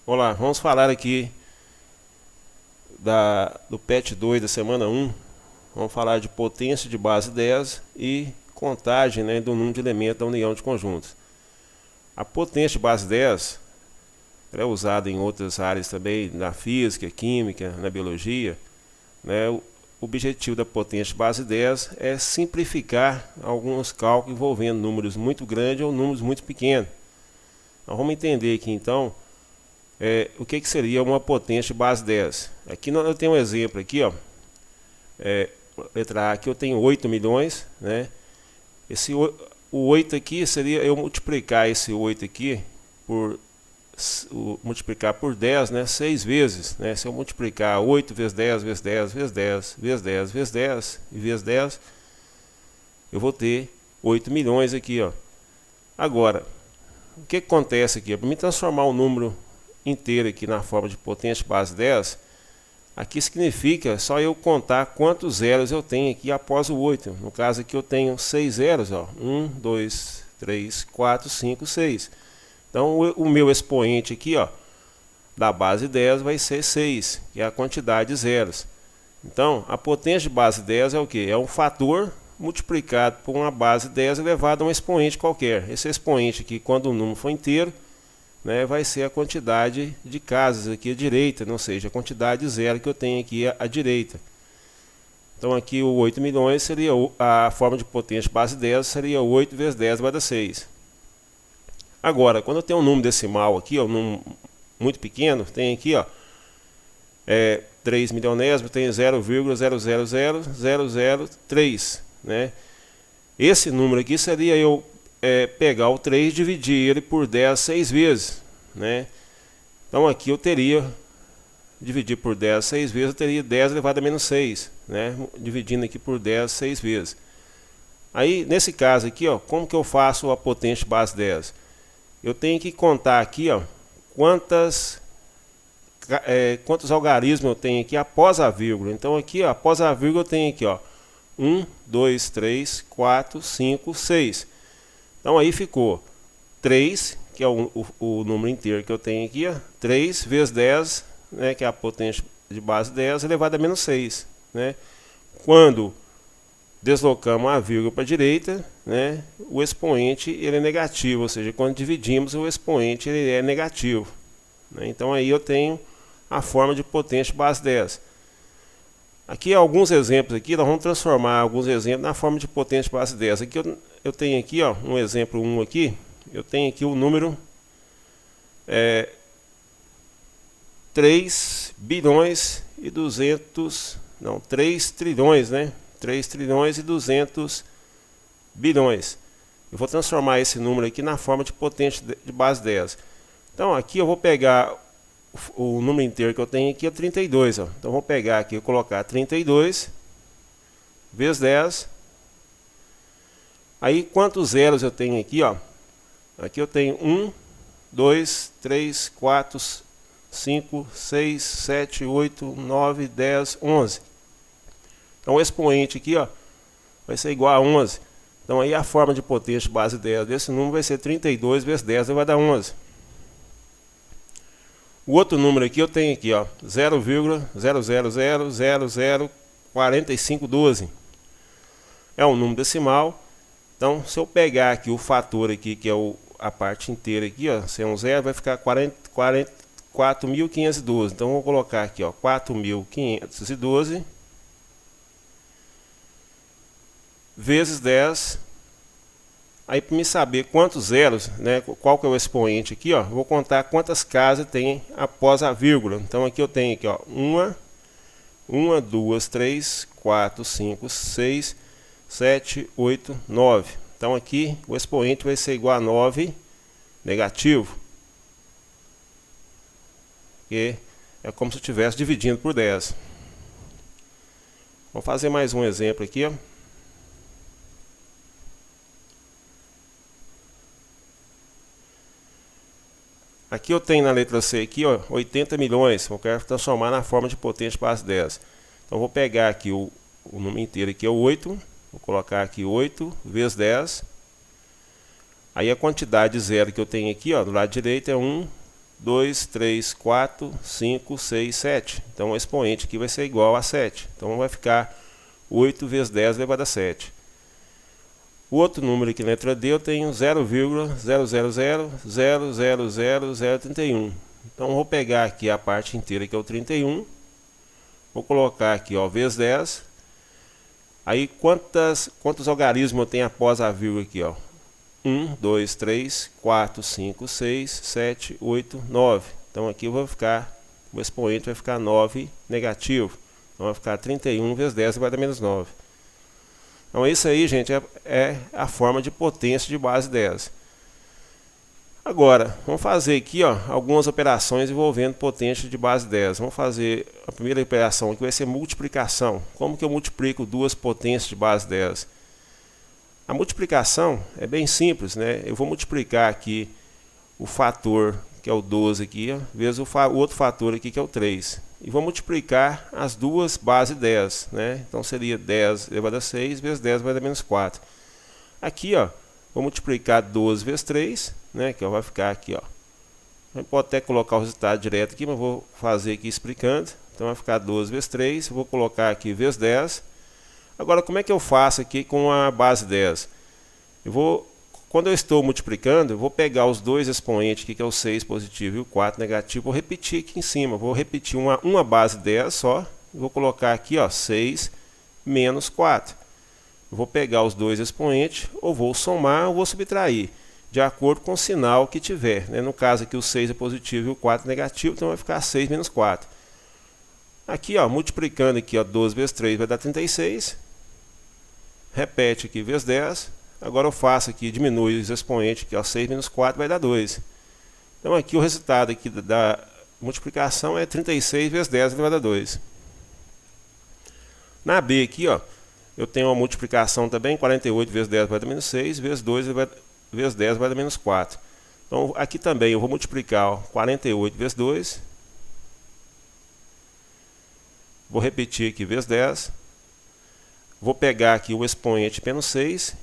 Olá, vamos falar aqui do PET 2 da semana 1. Vamos falar de potência de base 10 e contagem, né, do número de elementos da união de conjuntos. A potência de base 10 é usada em outras áreas também, na física, química, na biologia, né? O objetivo da potência de base 10 é simplificar alguns cálculos envolvendo números muito grandes ou números muito pequenos. Nós vamos entender aqui então o que seria uma potência de base 10. Aqui eu tenho um exemplo aqui, ó. Letra A, aqui eu tenho 8 milhões, né? O 8 aqui seria eu multiplicar esse 8 aqui multiplicar por 10, né, 6 vezes, né? Se eu multiplicar 8 vezes 10, vezes 10, vezes 10, vezes 10, vezes 10 e vezes 10, eu vou ter 8 milhões aqui, ó. Agora, o que acontece aqui? Para me transformar o número inteiro aqui na forma de potência de base 10, aqui significa só eu contar quantos zeros eu tenho aqui após o 8. No caso aqui eu tenho 6 zeros, ó. 1, 2, 3, 4, 5, 6. Então o meu expoente aqui, ó, da base 10 vai ser 6, que é a quantidade de zeros. Então a potência de base 10 é o que? É um fator multiplicado por uma base 10 elevado a um expoente qualquer. Esse expoente aqui, quando o número for inteiro, né, vai ser a quantidade de casas aqui à direita, ou seja, a quantidade de zero que eu tenho aqui à direita. Então aqui o 8 milhões seria a forma de potência de base 10, seria 8 vezes 10 elevado a 6. Agora, quando eu tenho um número decimal aqui, ó, um número muito pequeno, tem aqui, ó, 3 milionésimo, tem 0,000003, né? Esse número aqui seria eu pegar o 3 e dividir ele por 10 6 vezes, né? Então aqui eu teria, dividir por 10 6 vezes, eu teria 10 elevado a menos 6, né? Dividindo aqui por 10 6 vezes. Aí, nesse caso aqui, ó, como que eu faço a potência de base 10? Eu tenho que contar aqui, ó, quantos algarismos eu tenho aqui após a vírgula. Então aqui, ó, após a vírgula eu tenho aqui, ó, 1, 2, 3, 4, 5, 6. Então aí ficou 3, que é o número inteiro que eu tenho aqui, ó, 3 vezes 10, né, que é a potência de base 10, elevado a menos 6. Né? Quando deslocamos a vírgula para a direita, né, o expoente ele é negativo, ou seja, quando dividimos o expoente ele é negativo. Né? Então aí eu tenho a forma de potência de base 10. Aqui alguns exemplos aqui, nós vamos transformar alguns exemplos na forma de potência de base 10. Aqui eu tenho aqui, ó, um exemplo 1 aqui, eu tenho aqui o número 3 bilhões e 200, não, 3 trilhões, né? 3 trilhões e 200 bilhões. Eu vou transformar esse número aqui na forma de potência de base 10. Então aqui eu vou pegar o número inteiro que eu tenho aqui é 32. Ó. Então vou pegar aqui e colocar 32 vezes 10. Aí quantos zeros eu tenho aqui? Ó? Aqui eu tenho 1, 2, 3, 4, 5, 6, 7, 8, 9, 10, 11. Então o expoente aqui, ó, vai ser igual a 11. Então aí a forma de potência de base 10 desse número vai ser 32 vezes 10, vai dar 11. O outro número aqui eu tenho aqui, ó, 0,000004512. É um número decimal. Então se eu pegar aqui o fator aqui, que é a parte inteira aqui, ó, se é um zero, vai ficar 4.512. Então eu vou colocar aqui, ó, 4.512 vezes 10. Aí para me saber quantos zeros, né, qual que é o expoente aqui, ó, vou contar quantas casas tem após a vírgula. Então aqui eu tenho aqui, ó, 1, 2, 3, 4, 5, 6, 7, 8, 9. Então aqui o expoente vai ser igual a 9 negativo. Que é como se eu estivesse dividindo por 10. Vamos fazer mais um exemplo aqui, ó. Aqui eu tenho na letra C aqui, ó, 80 milhões. Eu quero transformar na forma de potência de base 10. Então vou pegar aqui o número inteiro aqui é o 8. Vou colocar aqui 8 vezes 10. Aí a quantidade de zero que eu tenho aqui, ó, do lado direito é 1, 2, 3, 4, 5, 6, 7. Então o expoente aqui vai ser igual a 7. Então vai ficar 8 vezes 10 elevado a 7. O outro número aqui na letra D eu tenho 0,000000031. Então vou pegar aqui a parte inteira que é o 31. Vou colocar aqui, ó, vezes 10. Aí quantos algarismos eu tenho após a vírgula aqui, ó? 1, 2, 3, 4, 5, 6, 7, 8, 9. Então aqui o expoente vai ficar 9 negativo. Então vai ficar 31 vezes 10 vai dar menos 9. Então isso aí, gente, é a forma de potência de base 10. Agora, vamos fazer aqui, ó, algumas operações envolvendo potência de base 10. Vamos fazer a primeira operação aqui, vai ser multiplicação. Como que eu multiplico duas potências de base 10? A multiplicação é bem simples, né? Eu vou multiplicar aqui o fator, que é o 12 aqui, ó, vezes o outro fator aqui, que é o 3. E vou multiplicar as duas bases 10, né? Então seria 10 elevado a 6 vezes 10 elevado a menos 4. Aqui, ó, vou multiplicar 12 vezes 3, né? Que vai ficar aqui, ó. A gente pode até colocar o resultado direto aqui, mas vou fazer aqui explicando. Então vai ficar 12 vezes 3, vou colocar aqui vezes 10. Agora, como é que eu faço aqui com a base 10? Quando eu estou multiplicando, eu vou pegar os dois expoentes aqui, que é o 6 positivo e o 4 negativo, vou repetir aqui em cima. Vou repetir uma base 10 só, vou colocar aqui, ó, 6 menos 4. Eu vou pegar os dois expoentes, ou vou somar ou vou subtrair, de acordo com o sinal que tiver, né? No caso aqui o 6 é positivo e o 4 é negativo, então vai ficar 6 menos 4. Aqui, ó, multiplicando aqui, ó, 12 vezes 3 vai dar 36. Repete aqui vezes 10. Agora eu faço aqui, diminui os expoentes, que é 6 menos 4 vai dar 2. Então aqui o resultado aqui da multiplicação é 36 vezes 10 elevado a 2. Na B aqui, ó, eu tenho uma multiplicação também, 48 vezes 10 vai dar menos 6, vezes 2 vezes 10 vai dar menos 4. Então aqui também eu vou multiplicar, ó, 48 vezes 2. Vou repetir aqui vezes 10. Vou pegar aqui o expoente menos 6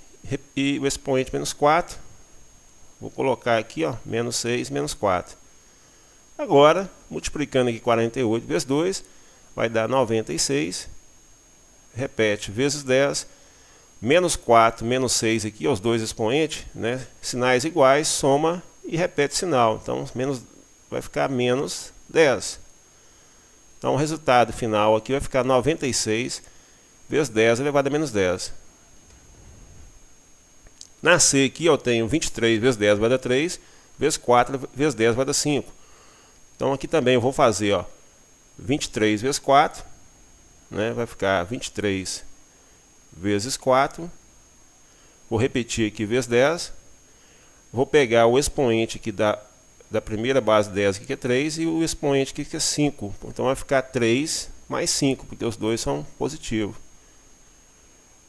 e o expoente menos 4. Vou colocar aqui, ó, menos 6, menos 4. Agora, multiplicando aqui 48 vezes 2, vai dar 96. Repete, vezes 10. Menos 4, menos 6 aqui, os dois expoentes, né? Sinais iguais, soma e repete sinal. Então, vai ficar menos 10. Então, o resultado final aqui vai ficar 96 vezes 10 elevado a menos 10. Na C aqui eu tenho 23 vezes 10 vai dar 3, vezes 4 vezes 10 vai dar 5. Então aqui também eu vou fazer, ó, 23 vezes 4, né, vai ficar 23 vezes 4. Vou repetir aqui vezes 10. Vou pegar o expoente aqui da primeira base 10, aqui que é 3, e o expoente aqui que é 5. Então vai ficar 3 mais 5, porque os dois são positivos.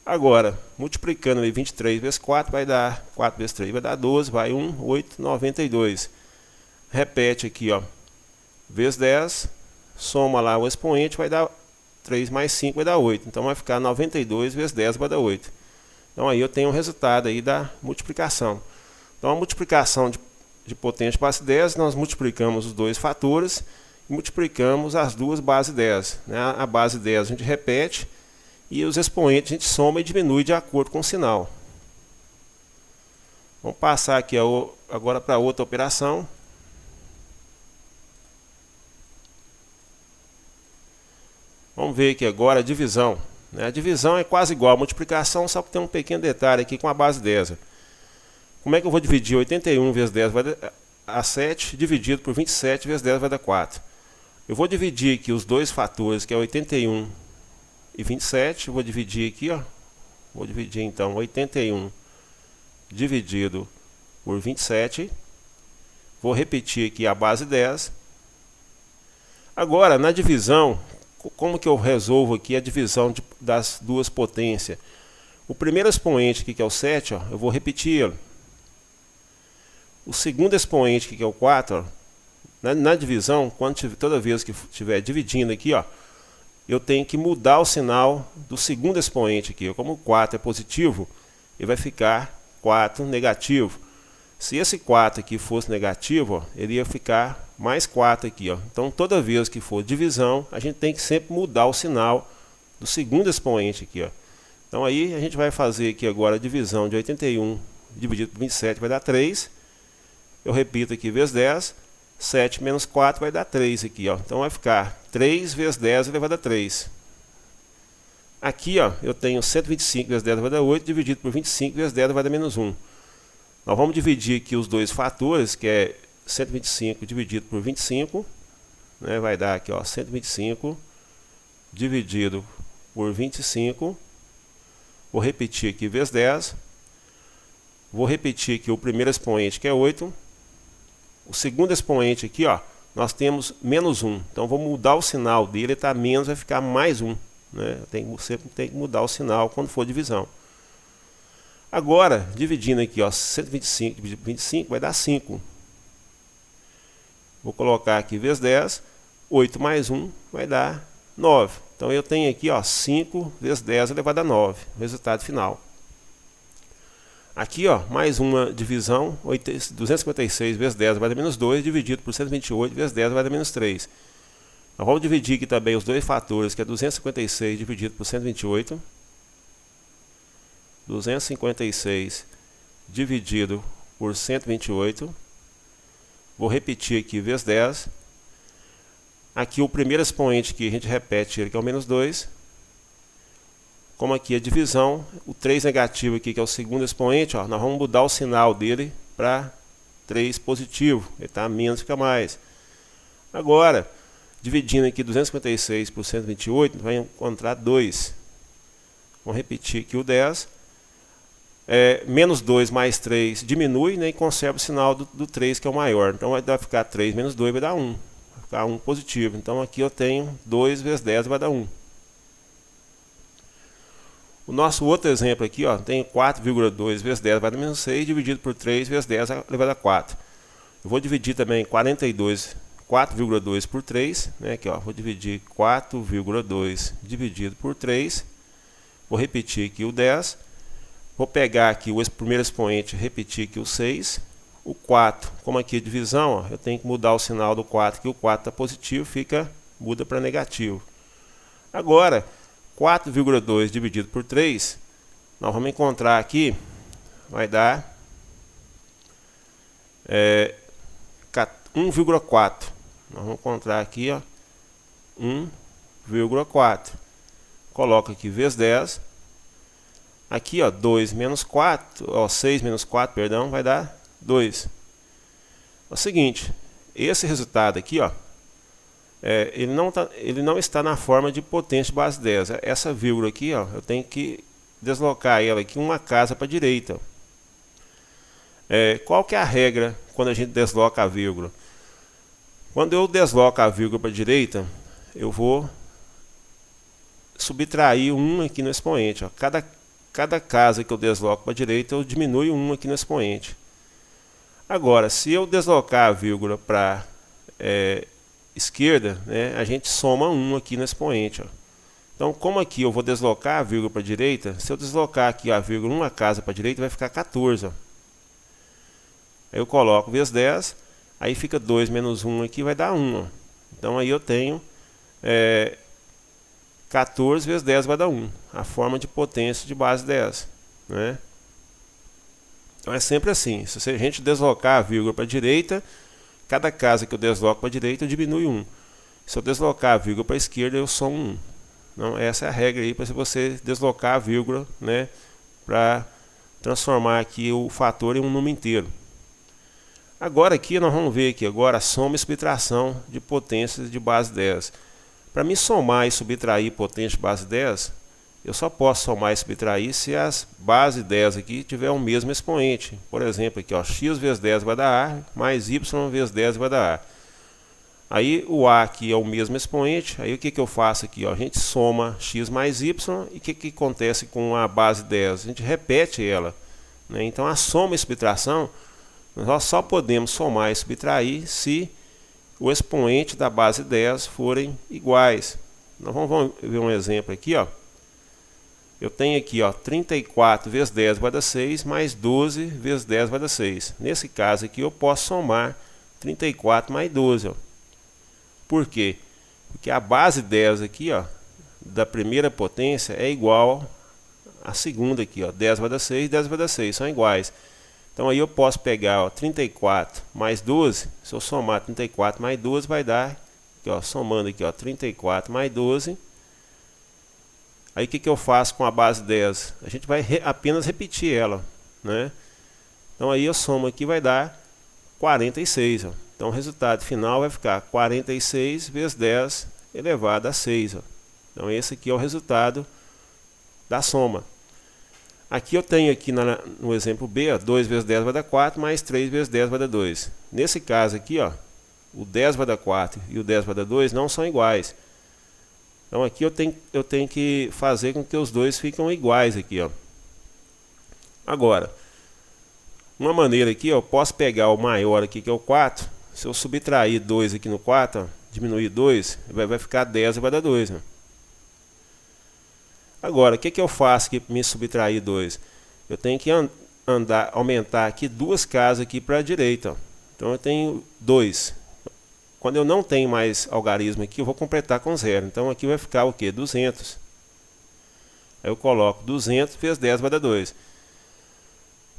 Agora, multiplicando aí 23 vezes 4, vai dar 4 vezes 3, vai dar 12, vai 1, 8, 92. Repete aqui, ó, vezes 10, soma lá o expoente, vai dar 3 mais 5, vai dar 8. Então vai ficar 92 vezes 10, vai dar 8. Então aí eu tenho o resultado aí da multiplicação. Então a multiplicação de potência de base 10, nós multiplicamos os dois fatores e multiplicamos as duas bases 10. Né? A base 10 a gente repete, e os expoentes a gente soma e diminui de acordo com o sinal. Vamos passar aqui agora para outra operação. Vamos ver aqui agora a divisão. A divisão é quase igual à multiplicação, só que tem um pequeno detalhe aqui com a base 10. Como é que eu vou dividir 81 vezes 10 vai dar 7, dividido por 27 vezes 10 vai dar 4. Eu vou dividir aqui os dois fatores, que é 81 e 27, vou dividir aqui, ó. Vou dividir então 81 dividido por 27. Vou repetir aqui a base 10. Agora, na divisão, como que eu resolvo aqui a divisão das duas potências? O primeiro expoente aqui, que é o 7, ó, eu vou repetir. O segundo expoente aqui, que é o 4, ó, na divisão, toda vez que estiver dividindo aqui, ó, eu tenho que mudar o sinal do segundo expoente aqui. Como o 4 é positivo, ele vai ficar 4 negativo. Se esse 4 aqui fosse negativo, ó, ele ia ficar mais 4 aqui, ó. Então toda vez que for divisão, a gente tem que sempre mudar o sinal do segundo expoente aqui, ó. Então aí a gente vai fazer aqui agora a divisão de 81 dividido por 27 vai dar 3. Eu repito aqui vezes 10, 7 menos 4 vai dar 3 aqui, ó. Então vai ficar 3 vezes 10 elevado a 3. Aqui, ó, eu tenho 125 vezes 10 elevado a 8 dividido por 25 vezes 10 elevado a menos 1. Nós vamos dividir aqui os dois fatores, que é 125 dividido por 25, né, vai dar aqui, ó, 125 dividido por 25. Vou repetir aqui vezes 10. Vou repetir aqui o primeiro expoente, que é 8. O segundo expoente aqui, ó, nós temos menos 1. Então vou mudar o sinal dele, está menos, vai ficar mais 1. Né? Sempre tem que mudar o sinal quando for divisão. Agora, dividindo aqui, ó, 125 dividido por 25 vai dar 5. Vou colocar aqui vezes 10. 8 mais 1 vai dar 9. Então eu tenho aqui, ó, 5 vezes 10 elevado a 9, resultado final. Aqui, ó, mais uma divisão, 256 vezes 10 elevado a menos 2, dividido por 128 vezes 10 elevado a menos 3. Nós vamos dividir aqui também os dois fatores, que é 256 dividido por 128. 256 dividido por 128. Vou repetir aqui vezes 10. Aqui o primeiro expoente que a gente repete ele, que é o menos 2. Como aqui a divisão, o 3 negativo aqui, que é o segundo expoente, ó, nós vamos mudar o sinal dele para 3 positivo. Ele está menos, fica mais. Agora, dividindo aqui 256 por 128, vai encontrar 2. Vamos repetir aqui o 10. Menos 2 mais 3 diminui, né, e conserva o sinal do 3, que é o maior. Então vai ficar 3 menos 2 vai dar 1. Vai ficar 1 positivo. Então aqui eu tenho 2 vezes 10 vai dar 1. O nosso outro exemplo aqui, ó, tem 4,2 vezes 10 vai dar menos 6, dividido por 3 vezes 10 elevado a 4. Eu vou dividir também 4,2 por 3, né, aqui, ó, vou dividir 4,2 dividido por 3. Vou repetir aqui o 10. Vou pegar aqui o primeiro expoente, repetir aqui o 6. O 4, como aqui é divisão, ó, eu tenho que mudar o sinal do 4, que o 4 está positivo, muda para negativo. Agora, 4,2 dividido por 3, nós vamos encontrar aqui, vai dar 1,4. Nós vamos encontrar aqui, ó, 1,4. Coloco aqui vezes 10. Aqui, ó, 2 menos 4, ó, 6 menos 4, perdão, vai dar 2. É o seguinte, esse resultado aqui, ó, ele não está na forma de potência de base 10. Essa vírgula aqui, ó, eu tenho que deslocar ela aqui uma casa para a direita. Qual que é a regra quando a gente desloca a vírgula? Quando eu desloco a vírgula para a direita, eu vou subtrair 1 aqui no expoente. Ó. Cada casa que eu desloco para a direita, eu diminuo 1 aqui no expoente. Agora, se eu deslocar a vírgula para esquerda, né, a gente soma 1 aqui no expoente. Ó. Então, como aqui eu vou deslocar a vírgula para a direita, se eu deslocar aqui a vírgula uma casa para a direita, vai ficar 14. Ó. Aí eu coloco vezes 10, aí fica 2 menos 1 aqui, vai dar 1. Ó. Então, aí eu tenho 14 vezes 10 vai dar 1. A forma de potência de base 10. Né? Então é sempre assim. Se a gente deslocar a vírgula para a direita, cada casa que eu desloco para a direita, eu diminui 1. Se eu deslocar a vírgula para a esquerda, eu somo 1. Então, essa é a regra aí para você deslocar a vírgula, né, para transformar aqui o fator em um número inteiro. Agora aqui nós vamos ver aqui agora a soma e subtração de potências de base 10. Para me somar e subtrair potência de base 10, eu só posso somar e subtrair se as bases 10 aqui tiver o mesmo expoente. Por exemplo, aqui, ó, x vezes 10 vai dar A, mais y vezes 10 vai dar A. Aí o A aqui é o mesmo expoente, aí o que eu faço aqui? Ó, a gente soma x mais y, e o que acontece com a base 10? A gente repete ela. Né? Então a soma e subtração, nós só podemos somar e subtrair se o expoente da base 10 forem iguais. Nós vamos ver um exemplo aqui, ó. Eu tenho aqui, ó, 34 vezes 10 vai dar 6, mais 12 vezes 10 vai dar 6. Nesse caso aqui eu posso somar 34 mais 12, ó. Por quê? Porque a base 10 aqui, ó, da primeira potência é igual à segunda aqui, ó. 10 vai dar 6, 10 vai dar 6, são iguais. Então aí eu posso pegar, ó, 34 mais 12, se eu somar 34 mais 12 vai dar, aqui, ó, somando aqui, ó, 34 mais 12. Aí o que que eu faço com a base 10? A gente vai apenas repetir ela, né? Então aí eu somo aqui, vai dar 46, ó. Então o resultado final vai ficar 46 vezes 10 elevado a 6, ó. Então esse aqui é o resultado da soma. Aqui eu tenho aqui no exemplo B, ó, 2 vezes 10 vai dar 4, mais 3 vezes 10 vai dar 2. Nesse caso aqui, ó, o 10 vai dar 4 e o 10 vai dar 2 não são iguais. Então aqui eu tenho que fazer com que os dois fiquem iguais aqui, ó. Agora, uma maneira aqui, ó, eu posso pegar o maior aqui, que é o 4. Se eu subtrair 2 aqui no 4, ó, diminuir 2, vai ficar 10 e vai dar 2, ó. Agora, o que que eu faço aqui para me subtrair 2? Eu tenho que aumentar aqui duas casas aqui para a direita, ó. Então eu tenho 2. Quando eu não tenho mais algarismo aqui, eu vou completar com 0. Então aqui vai ficar o que? 200. Aí eu coloco 200 vezes 10 vai dar 2.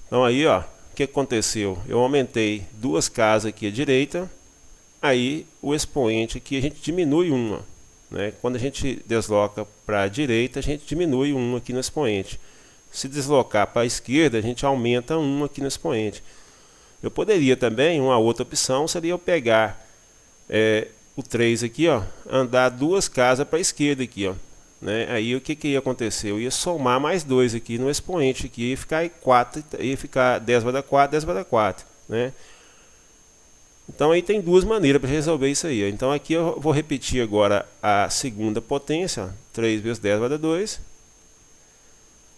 Então aí, ó, o que aconteceu? Eu aumentei duas casas aqui à direita. Aí o expoente aqui a gente diminui 1, ó, né? Quando a gente desloca para a direita, a gente diminui 1 aqui no expoente. Se deslocar para a esquerda, a gente aumenta 1 aqui no expoente. Eu poderia também, uma outra opção seria eu pegar o 3 aqui, ó, andar duas casas para a esquerda aqui, ó, né? Aí o que que ia acontecer? Eu ia somar mais 2 aqui no expoente aqui, ia ficar 4, ia ficar 10 vai dar 4, 10 vai dar 4, né? Então aí tem duas maneiras para resolver isso aí, ó. Então aqui eu vou repetir agora a segunda potência, ó. 3 vezes 10 vai dar 2.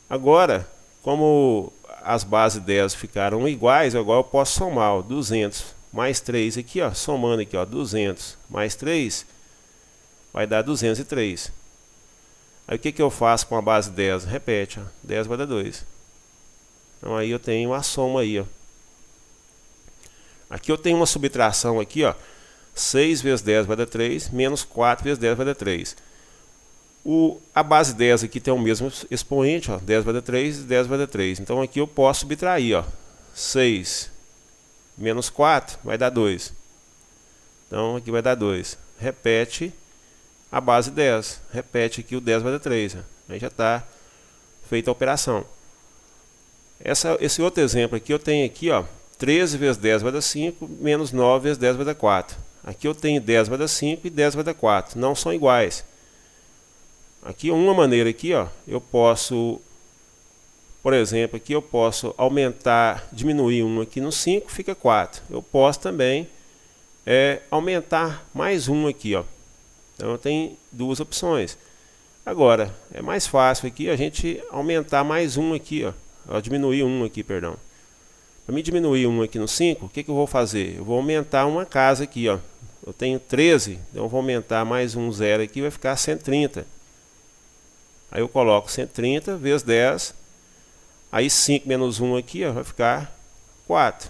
Agora, como as bases 10 ficaram iguais, agora eu posso somar, ó, 200 mais 3 aqui, ó, somando aqui, ó, 200 mais 3 vai dar 203. Aí o que que eu faço com a base 10? Repete, ó, 10 vai dar 2. Então aí eu tenho a soma aí, ó. Aqui eu tenho uma subtração aqui, ó, 6 vezes 10 vai dar 3, menos 4 vezes 10 vai dar 3. A base 10 aqui tem o mesmo expoente, ó, 10 vai dar 3 e 10 vai dar 3. Então aqui eu posso subtrair, ó, 6 menos 4 vai dar 2. Então aqui vai dar 2. Repete a base 10. Repete aqui o 10 vai dar 3. Ó. Aí já está feita a operação. Esse outro exemplo aqui eu tenho aqui, ó, 13 vezes 10 vai dar 5, menos 9 vezes 10 vai dar 4. Aqui eu tenho 10 vai dar 5 e 10 vai dar 4. Não são iguais. Aqui uma maneira aqui, ó, eu posso, por exemplo, aqui eu posso aumentar, diminuir 1 aqui no 5, fica 4. Eu posso também aumentar mais 1 aqui, ó. Então eu tenho duas opções. Agora, é mais fácil aqui a gente aumentar mais 1 aqui, ó. Diminuir 1 aqui, perdão. Para me diminuir 1 aqui no 5, o que que eu vou fazer? Eu vou aumentar uma casa aqui, ó. Eu tenho 13, então eu vou aumentar mais um 0 aqui, vai ficar 130. Aí eu coloco 130 vezes 10. Aí 5 menos 1 aqui, ó, vai ficar 4.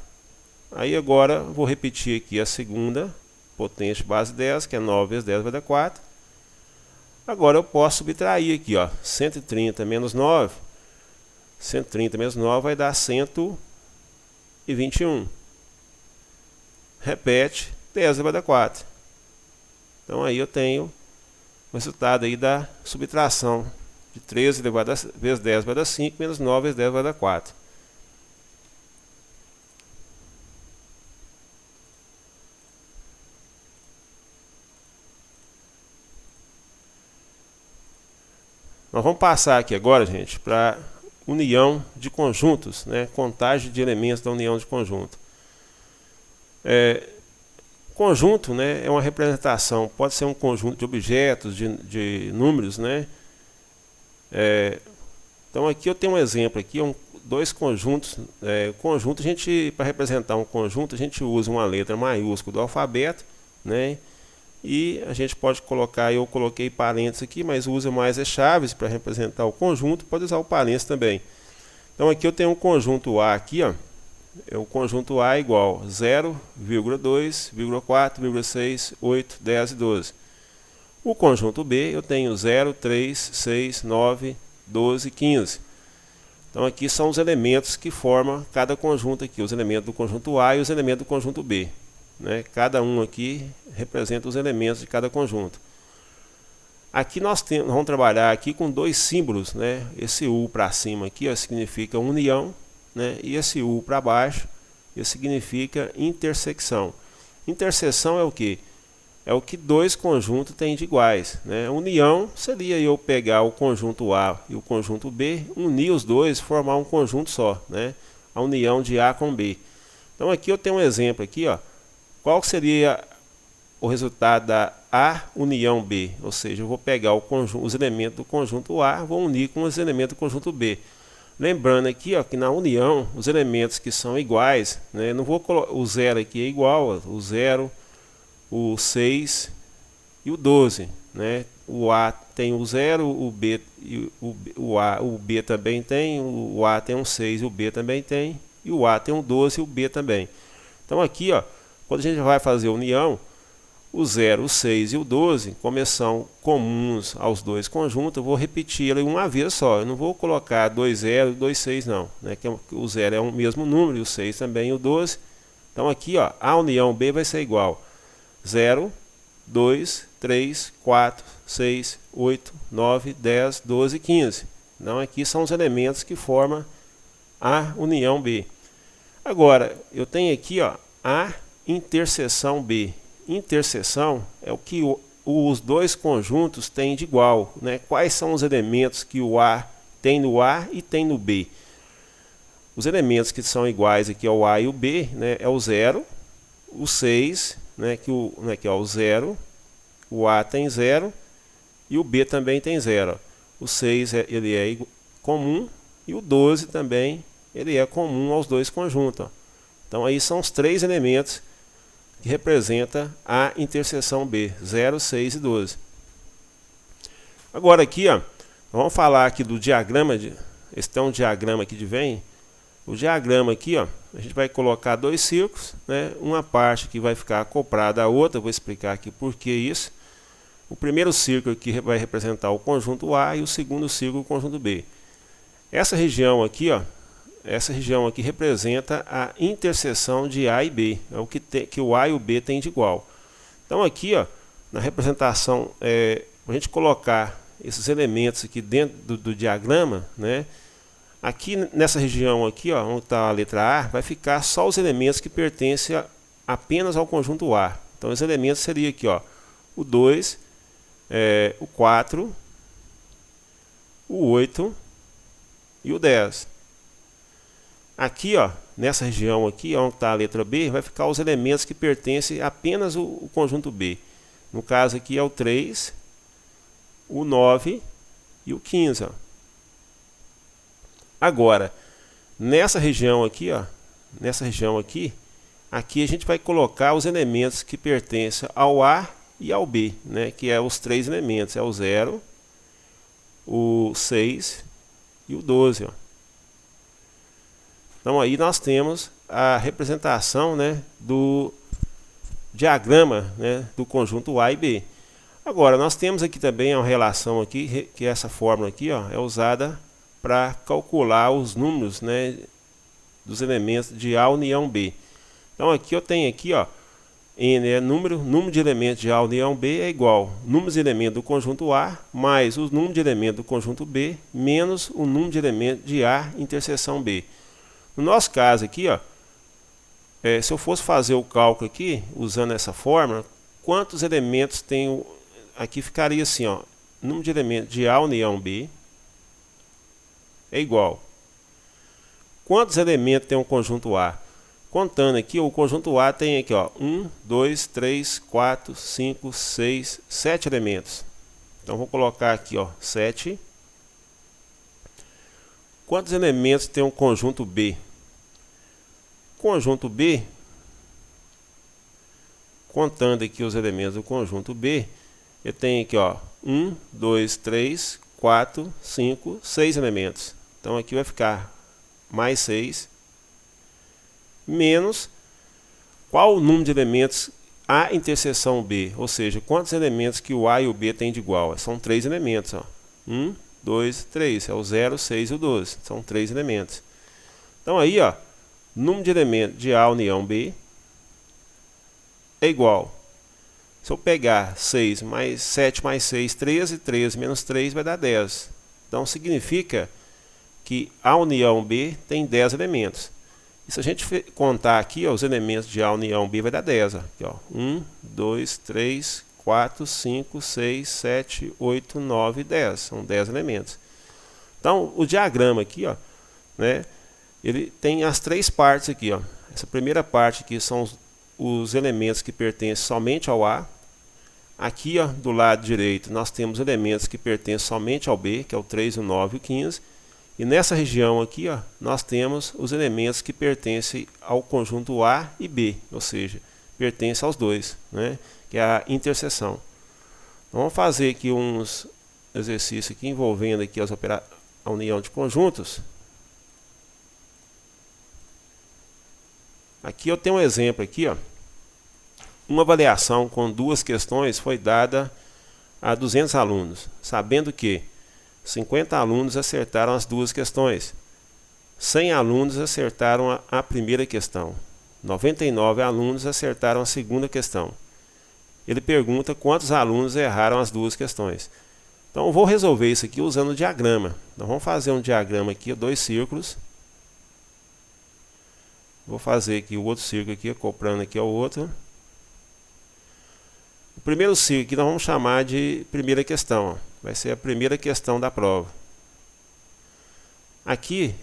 Aí agora eu vou repetir aqui a segunda potência base 10, que é 9 vezes 10 vai dar 4. Agora eu posso subtrair aqui, ó, 130 menos 9. 130 menos 9 vai dar 121. Repete, 10 vai dar 4. Então aí eu tenho o resultado aí da subtração de 13 vezes 10 vai dar 5, menos 9 vezes 10 vai dar 4. Nós vamos passar aqui agora, gente, para união de conjuntos, né? Contagem de elementos da união de conjunto. Conjunto, né, é uma representação, pode ser um conjunto de objetos, de números, né? Então aqui eu tenho um exemplo aqui, dois conjuntos. Conjunto, para representar um conjunto, a gente usa uma letra maiúscula do alfabeto, né? E a gente pode colocar, eu coloquei parênteses aqui, mas usa mais as chaves para representar o conjunto, pode usar o parênteses também. Então aqui eu tenho um conjunto A aqui, ó, o conjunto A é igual 0, 2, 4, 6, 8, 10 e 12. O conjunto B eu tenho 0, 3, 6, 9, 12, 15. Então aqui são os elementos que formam cada conjunto aqui, os elementos do conjunto A e os elementos do conjunto B, né? Cada um aqui representa os elementos de cada conjunto. Aqui nós vamos trabalhar aqui com dois símbolos, né? Esse U para cima aqui, ó, significa união, né? E esse U para baixo, isso significa intersecção. Interseção é o que? É o que dois conjuntos têm de iguais, né? União seria eu pegar o conjunto A e o conjunto B, unir os dois, formar um conjunto só, né? A união de A com B. Então aqui eu tenho um exemplo aqui, ó. Qual seria o resultado da A união B? Ou seja, eu vou pegar os elementos do conjunto A, vou unir com os elementos do conjunto B. Lembrando aqui, ó, que na união, os elementos que são iguais, né? Não vou colocar o 0 aqui é igual, ó, o 0, o 6 e o 12, né? O A tem o 0, o B e o B também tem, o A tem um 6 e o B também tem, e o A tem um 12 e o B também. Então aqui, ó, quando a gente vai fazer a união, o 0, o 6 e o 12, como são comuns aos dois conjuntos, eu vou repetir ele uma vez só. Eu não vou colocar 2 0 e 2 6 não, né? Que o 0 é o mesmo número e o 6 também e o 12. Então aqui, ó, a união B vai ser igual 0, 2, 3, 4, 6, 8, 9, 10, 12 e 15. Então aqui são os elementos que formam a união B. Agora, eu tenho aqui, ó, a interseção B. Interseção é o que os dois conjuntos têm de igual, né? Quais são os elementos que o A tem no A e tem no B? Os elementos que são iguais aqui ao A e o B, né, é o 0, o 6, né, que é o 0, o A tem 0 e o B também tem 0. O 6 ele é comum e o 12 também ele é comum aos dois conjuntos. Ó. Então aí são os três elementos que representa a interseção B, 0, 6 e 12. Agora aqui, ó, vamos falar aqui do diagrama, esse é um diagrama aqui de Venn. O diagrama aqui, ó, a gente vai colocar dois círculos, né? Uma parte que vai ficar acoplada à outra, vou explicar aqui por que isso. O primeiro círculo aqui vai representar o conjunto A e o segundo círculo o conjunto B. Essa região aqui, ó, essa região aqui representa a interseção de A e B, é o que o A e o B têm de igual. Então aqui, ó, na representação, para a gente colocar esses elementos aqui dentro do diagrama, né? Aqui nessa região aqui, ó, onde está a letra A, vai ficar só os elementos que pertencem apenas ao conjunto A. Então os elementos seriam aqui, ó, o 2, o 4, o 8 e o 10. Aqui, ó, nessa região aqui, onde está a letra B, vai ficar os elementos que pertencem apenas ao conjunto B. No caso aqui é o 3, o 9 e o 15. Ó. Agora, nessa região aqui, ó, aqui a gente vai colocar os elementos que pertencem ao A e ao B, né, que é os três elementos, é o 0, o 6 e o 12. Ó. Então aí nós temos a representação, né, do diagrama, né, do conjunto A e B. Agora nós temos aqui também uma relação aqui, que essa fórmula aqui, ó, é usada para calcular os números, né, dos elementos de A união B. Então aqui eu tenho aqui, ó, N é número de elementos de A união B é igual número de elementos do conjunto A mais o número de elementos do conjunto B menos o número de elementos de A interseção B. No nosso caso aqui, ó, se eu fosse fazer o cálculo aqui, usando essa fórmula, quantos elementos tem, aqui ficaria assim, ó, número de elementos de A união B é igual. Quantos elementos tem um conjunto A? Contando aqui, o conjunto A tem aqui, ó, 1, 2, 3, 4, 5, 6, 7 elementos. Então vou colocar aqui, ó, 7. Quantos elementos tem um conjunto B? Conjunto B, contando aqui os elementos do conjunto B, eu tenho aqui, ó, 1, 2, 3, 4, 5, 6 elementos. Então aqui vai ficar mais 6, menos qual o número de elementos A interseção B, ou seja, quantos elementos que o A e o B têm de igual. São 3 elementos, ó. 1, 2, 3, é o 0, 6 e o 12, são 3 elementos. Então aí, ó, número de elementos de A união B é igual. Se eu pegar 6 mais 7 mais 6, 13, 13 menos 3 vai dar 10. Então significa que A união B tem 10 elementos. E se a gente contar aqui, ó, os elementos de A união B vai dar 10. Ó. Aqui, ó. 1, 2, 3, 4, 5, 6, 7, 8, 9, 10. São 10 elementos. Então o diagrama aqui, ó, né, ele tem as 3 partes aqui. Ó. Essa primeira parte aqui são os elementos que pertencem somente ao A. Aqui, ó, do lado direito nós temos elementos que pertencem somente ao B, que é o 3, o 9 e o 15. E nessa região aqui, ó, nós temos os elementos que pertencem ao conjunto A e B, ou seja, pertencem aos dois, né, que é a interseção. Então, vamos fazer aqui uns exercícios aqui envolvendo aqui a união de conjuntos. Aqui eu tenho um exemplo aqui, ó. Uma avaliação com 2 questões foi dada a 200 alunos, sabendo que 50 alunos acertaram as 2 questões, 100 alunos acertaram a primeira questão, 99 alunos acertaram a segunda questão. Ele pergunta quantos alunos erraram as 2 questões. Então eu vou resolver isso aqui usando o diagrama. Então vamos fazer um diagrama aqui, 2 círculos. Vou fazer aqui o outro círculo aqui, acoplando aqui ao outro. O primeiro círculo aqui nós vamos chamar de primeira questão. Ó. Vai ser a primeira questão da prova. Aqui,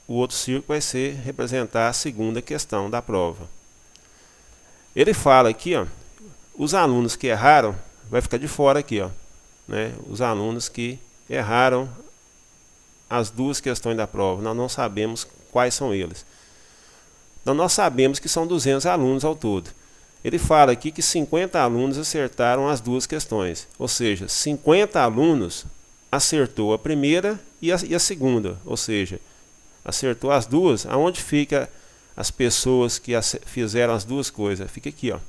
o outro círculo vai representar a segunda questão da prova. Ele fala aqui, ó, os alunos que erraram, vai ficar de fora aqui, ó, né? Os alunos que erraram as 2 questões da prova. Nós não sabemos quais são eles. Então nós sabemos que são 200 alunos ao todo. Ele fala aqui que 50 alunos acertaram as 2 questões, ou seja, 50 alunos acertou a primeira e a segunda, ou seja, acertou as 2. Aonde fica as pessoas que fizeram as 2 coisas? Fica aqui, ó.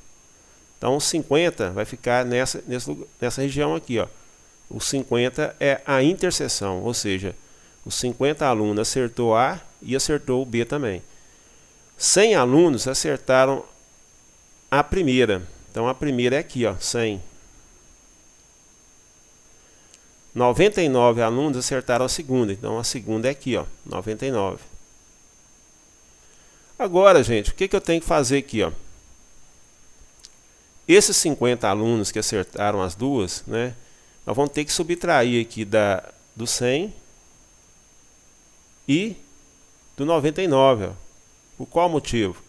Então 50 vai ficar nessa região aqui, ó. O 50 é a interseção, ou seja, os 50 alunos acertou A e acertou o B também. 100 alunos acertaram a primeira. Então a primeira é aqui, ó, 100. 99 alunos acertaram a segunda. Então a segunda é aqui, ó, 99. Agora, gente, o que eu tenho que fazer aqui, ó? Esses 50 alunos que acertaram as 2, né, nós vamos ter que subtrair aqui do 100 e do 99. Ó. Por qual motivo?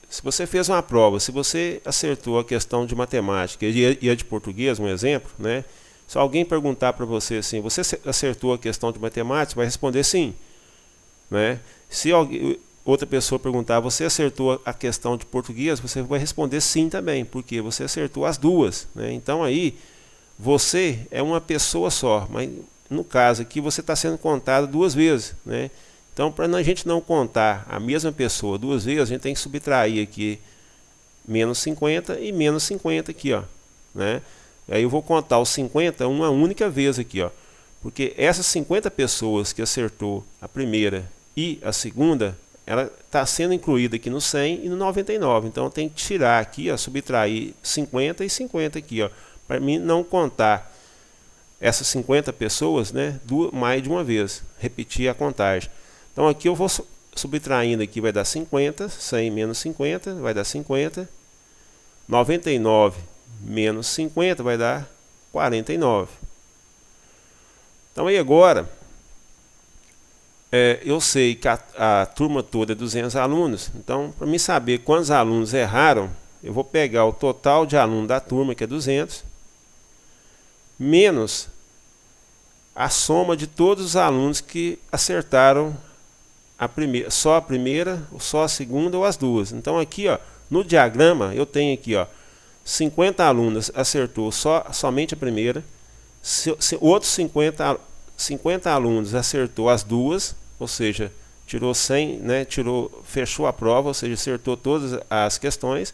Se você fez uma prova, se você acertou a questão de matemática e a de português, um exemplo, né? Se alguém perguntar para você assim, você acertou a questão de matemática, vai responder sim, né? Se outra pessoa perguntar, você acertou a questão de português, você vai responder sim também, porque você acertou as 2, né? Então aí você é uma pessoa só, mas no caso aqui você está sendo contado 2 vezes, né? Então, para a gente não contar a mesma pessoa 2 vezes, a gente tem que subtrair aqui menos 50 e menos 50 aqui, ó, né? Aí eu vou contar os 50 uma única vez aqui, ó, porque essas 50 pessoas que acertou a primeira e a segunda, ela está sendo incluída aqui no 100 e no 99. Então, eu tenho que tirar aqui, ó, subtrair 50 e 50 aqui, ó, para mim não contar essas 50 pessoas, né, mais de uma vez, repetir a contagem. Então aqui eu vou subtraindo aqui, vai dar 50, 100 menos 50, vai dar 50, 99 menos 50 vai dar 49. Então aí agora, eu sei que a turma toda é 200 alunos, então para mim saber quantos alunos erraram, eu vou pegar o total de alunos da turma, que é 200, menos a soma de todos os alunos que acertaram só a primeira, só a segunda ou as 2. Então aqui, ó, no diagrama eu tenho aqui, ó, 50 alunos acertou somente a primeira, outros 50 alunos acertou as 2, ou seja, tirou 100, né, fechou a prova, ou seja, acertou todas as questões,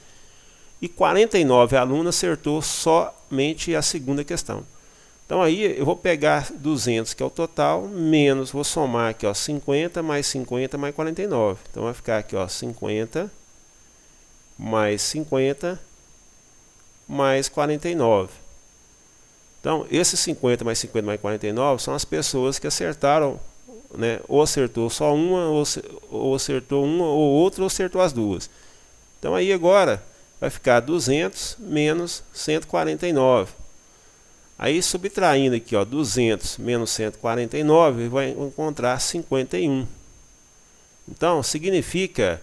e 49 alunos acertou somente a segunda questão. Então aí eu vou pegar 200, que é o total, menos, vou somar aqui, ó, 50 mais 50 mais 49. Então vai ficar aqui, ó, 50 mais 50 mais 49. Então, esses 50 mais 50 mais 49 são as pessoas que acertaram, né, ou acertou só uma, ou acertou uma ou outra, ou acertou as duas. Então aí agora vai ficar 200 menos 149. Aí subtraindo aqui, ó, 200 menos 149, vai encontrar 51. Então significa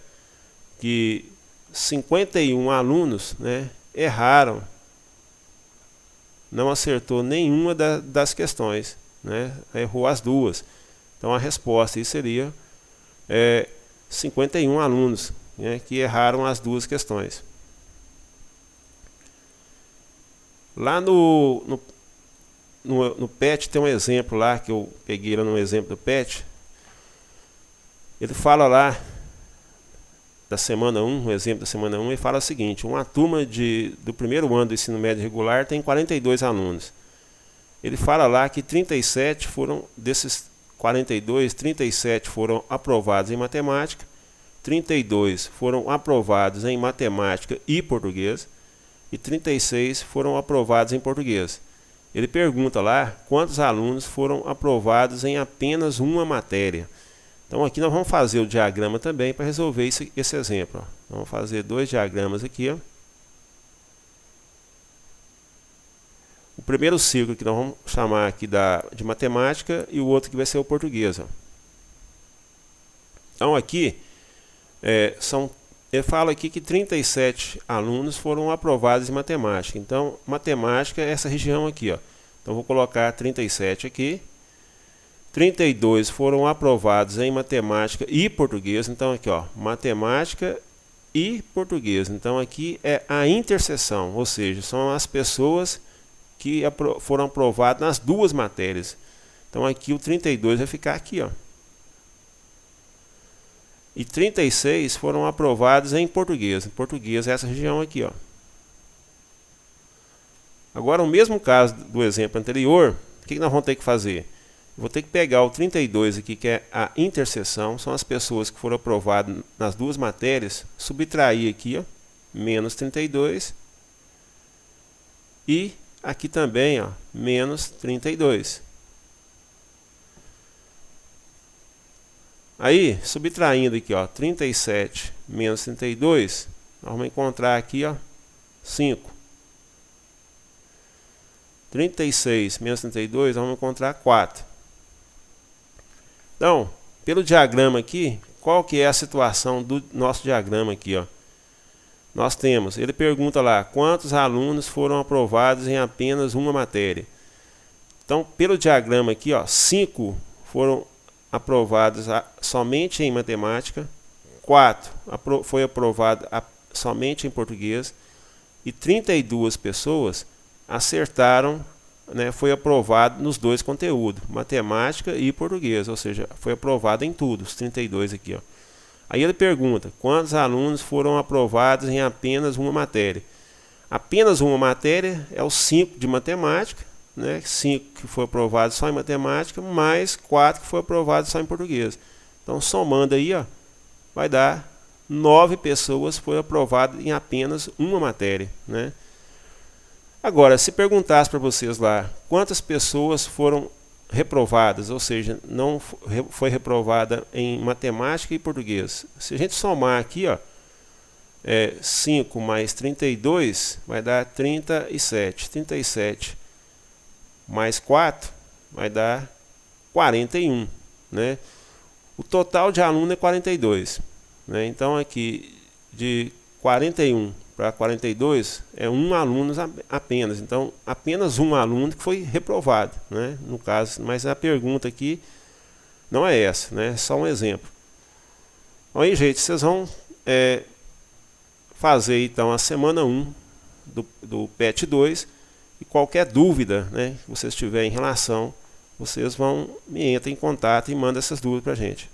que 51 alunos, né, erraram, não acertou nenhuma das questões, né, errou as duas. Então a resposta aí seria 51 alunos, né, que erraram as duas questões. Lá no PET tem um exemplo lá, que eu peguei lá no exemplo do PET. Ele fala lá da semana 1, um exemplo da semana 1, ele fala o seguinte: uma turma do primeiro ano do ensino médio regular tem 42 alunos. Ele fala lá que 37 foram, desses 42, 37 foram aprovados em matemática, 32 foram aprovados em matemática e português, e 36 foram aprovados em português. Ele pergunta lá quantos alunos foram aprovados em apenas uma matéria. Então aqui nós vamos fazer o diagrama também para resolver esse exemplo. Ó. Vamos fazer dois diagramas aqui. Ó. O primeiro círculo que nós vamos chamar aqui de matemática e o outro que vai ser o português. Ó. Então aqui, ele fala aqui que 37 alunos foram aprovados em matemática. Então matemática é essa região aqui. Ó. Então vou colocar 37 aqui. 32 foram aprovados em matemática e português. Então aqui, ó, matemática e português. Então aqui é a interseção, ou seja, são as pessoas que foram aprovadas nas duas matérias. Então aqui o 32 vai ficar aqui, ó. E 36 foram aprovados em português. Em português é essa região aqui, ó. Agora o mesmo caso do exemplo anterior, o que nós vamos ter que fazer? Vou ter que pegar o 32 aqui, que é a interseção, são as pessoas que foram aprovadas nas duas matérias, subtrair aqui, ó, menos 32, e aqui também, ó, menos 32. Aí, subtraindo aqui, ó, 37 menos 32, nós vamos encontrar aqui, ó, 5. 36 menos 32, vamos encontrar 4. Então, pelo diagrama aqui, qual que é a situação do nosso diagrama aqui, ó? Nós temos, ele pergunta lá, quantos alunos foram aprovados em apenas uma matéria? Então, pelo diagrama aqui, ó, 5 foram aprovados somente em matemática, 4 foi aprovado somente em português, e 32 pessoas acertaram, né, foi aprovado nos dois conteúdos, matemática e português, ou seja, foi aprovado em tudo, os 32 aqui, ó. Aí ele pergunta, quantos alunos foram aprovados em apenas uma matéria? Apenas uma matéria é o 5 de matemática, né, 5 que foi aprovado só em matemática, mais 4 que foi aprovado só em português. Então, somando aí, ó, vai dar 9 pessoas foram aprovadas em apenas uma matéria, né? Agora, se perguntasse para vocês lá, quantas pessoas foram reprovadas, ou seja, não foi reprovada em matemática e português. Se a gente somar aqui, ó, 5 mais 32 vai dar 37. 37 mais 4 vai dar 41, né? O total de aluno é 42, né? Então aqui de 41 para 42 é um aluno apenas. Então apenas um aluno que foi reprovado, né? No caso, mas a pergunta aqui não é essa, né? É só um exemplo. Aí, gente, vocês vão fazer então a semana 1 do PET 2 e qualquer dúvida, né, que vocês tiverem em relação, vocês vão me entrar em contato e mandam essas dúvidas para a gente.